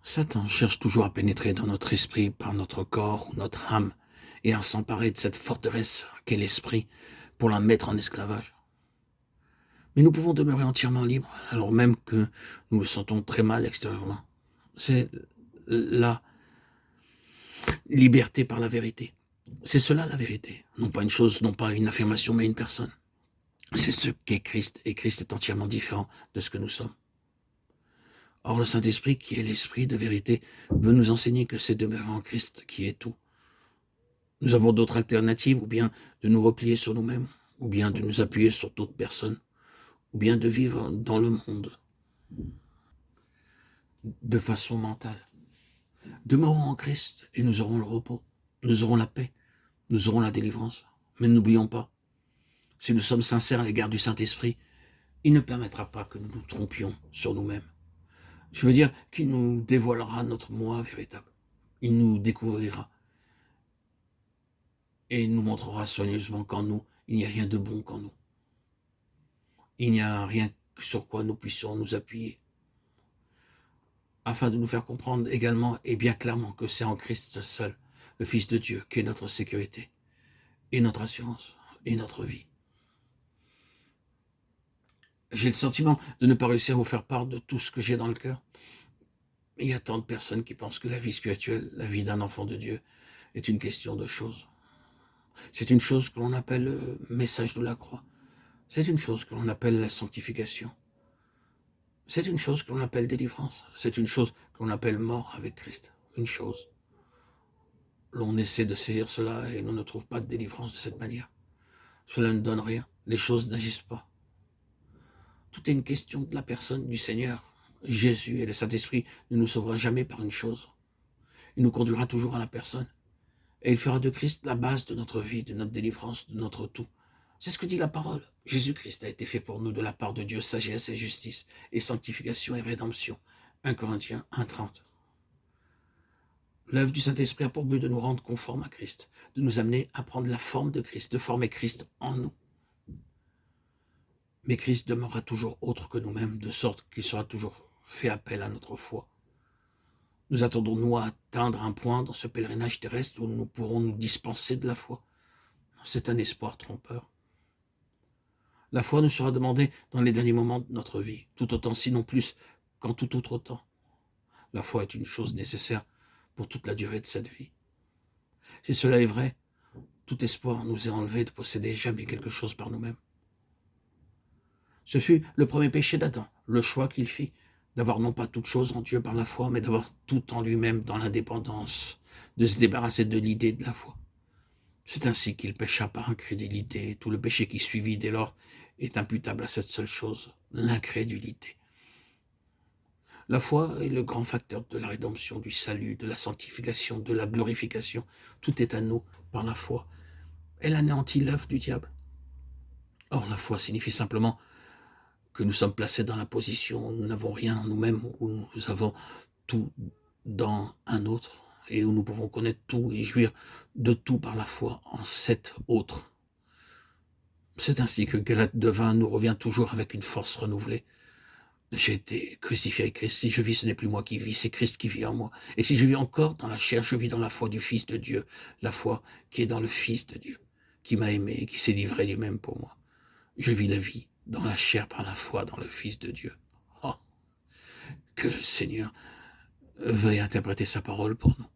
Satan cherche toujours à pénétrer dans notre esprit par notre corps ou notre âme et à s'emparer de cette forteresse qu'est l'esprit pour la mettre en esclavage. Mais nous pouvons demeurer entièrement libres alors même que nous nous sentons très mal extérieurement. C'est la liberté par la vérité. C'est cela la vérité. Non pas une chose, non pas une affirmation, mais une personne. C'est ce qu'est Christ, et Christ est entièrement différent de ce que nous sommes. Or, le Saint-Esprit, qui est l'Esprit de vérité, veut nous enseigner que c'est demeurer en Christ qui est tout. Nous avons d'autres alternatives, ou bien de nous replier sur nous-mêmes, ou bien de nous appuyer sur d'autres personnes, ou bien de vivre dans le monde de façon mentale. Demeurons en Christ et nous aurons le repos, nous aurons la paix, nous aurons la délivrance. Mais n'oublions pas, si nous sommes sincères à l'égard du Saint-Esprit, il ne permettra pas que nous nous trompions sur nous-mêmes. Je veux dire qu'il nous dévoilera notre moi véritable. Il nous découvrira et il nous montrera soigneusement qu'en nous, il n'y a rien de bon qu'en nous. Il n'y a rien sur quoi nous puissions nous appuyer, afin de nous faire comprendre également et bien clairement que c'est en Christ seul, le Fils de Dieu, qui est notre sécurité, et notre assurance, et notre vie. J'ai le sentiment de ne pas réussir à vous faire part de tout ce que j'ai dans le cœur. Il y a tant de personnes qui pensent que la vie spirituelle, la vie d'un enfant de Dieu, est une question de choses. C'est une chose que l'on appelle le message de la croix. C'est une chose que l'on appelle la sanctification. C'est une chose que l'on appelle délivrance. C'est une chose que l'on appelle mort avec Christ. Une chose. L'on essaie de saisir cela et l'on ne trouve pas de délivrance de cette manière. Cela ne donne rien. Les choses n'agissent pas. Tout est une question de la personne du Seigneur. Jésus et le Saint-Esprit ne nous sauvera jamais par une chose. Il nous conduira toujours à la personne. Et il fera de Christ la base de notre vie, de notre délivrance, de notre tout. C'est ce que dit la parole. Jésus-Christ a été fait pour nous de la part de Dieu, sagesse et justice, et sanctification et rédemption. 1 Corinthiens 1,30. L'œuvre du Saint-Esprit a pour but de nous rendre conformes à Christ, de nous amener à prendre la forme de Christ, de former Christ en nous. Mais Christ demeurera toujours autre que nous-mêmes, de sorte qu'il sera toujours fait appel à notre foi. Nous attendons-nous à atteindre un point dans ce pèlerinage terrestre où nous pourrons nous dispenser de la foi? C'est un espoir trompeur. La foi nous sera demandée dans les derniers moments de notre vie, tout autant sinon plus qu'en tout autre temps. La foi est une chose nécessaire pour toute la durée de cette vie. Si cela est vrai, tout espoir nous est enlevé de posséder jamais quelque chose par nous-mêmes. Ce fut le premier péché d'Adam, le choix qu'il fit, d'avoir non pas toute chose en Dieu par la foi, mais d'avoir tout en lui-même dans l'indépendance, de se débarrasser de l'idée de la foi. C'est ainsi qu'il pécha par incrédulité. Tout le péché qui suivit dès lors est imputable à cette seule chose, l'incrédulité. La foi est le grand facteur de la rédemption, du salut, de la sanctification, de la glorification. Tout est à nous par la foi. Elle anéantit l'œuvre du diable. Or, la foi signifie simplement que nous sommes placés dans la position où nous n'avons rien en nous-mêmes, où nous avons tout dans un autre, et où nous pouvons connaître tout et jouir de tout par la foi en cet autre. C'est ainsi que Galates 2:20 nous revient toujours avec une force renouvelée. J'ai été crucifié avec Christ. Si je vis, ce n'est plus moi qui vis, c'est Christ qui vit en moi. Et si je vis encore dans la chair, je vis dans la foi du Fils de Dieu, la foi qui est dans le Fils de Dieu, qui m'a aimé et qui s'est livré lui-même pour moi. Je vis la vie dans la chair par la foi dans le Fils de Dieu. Oh, que le Seigneur veuille interpréter sa parole pour nous.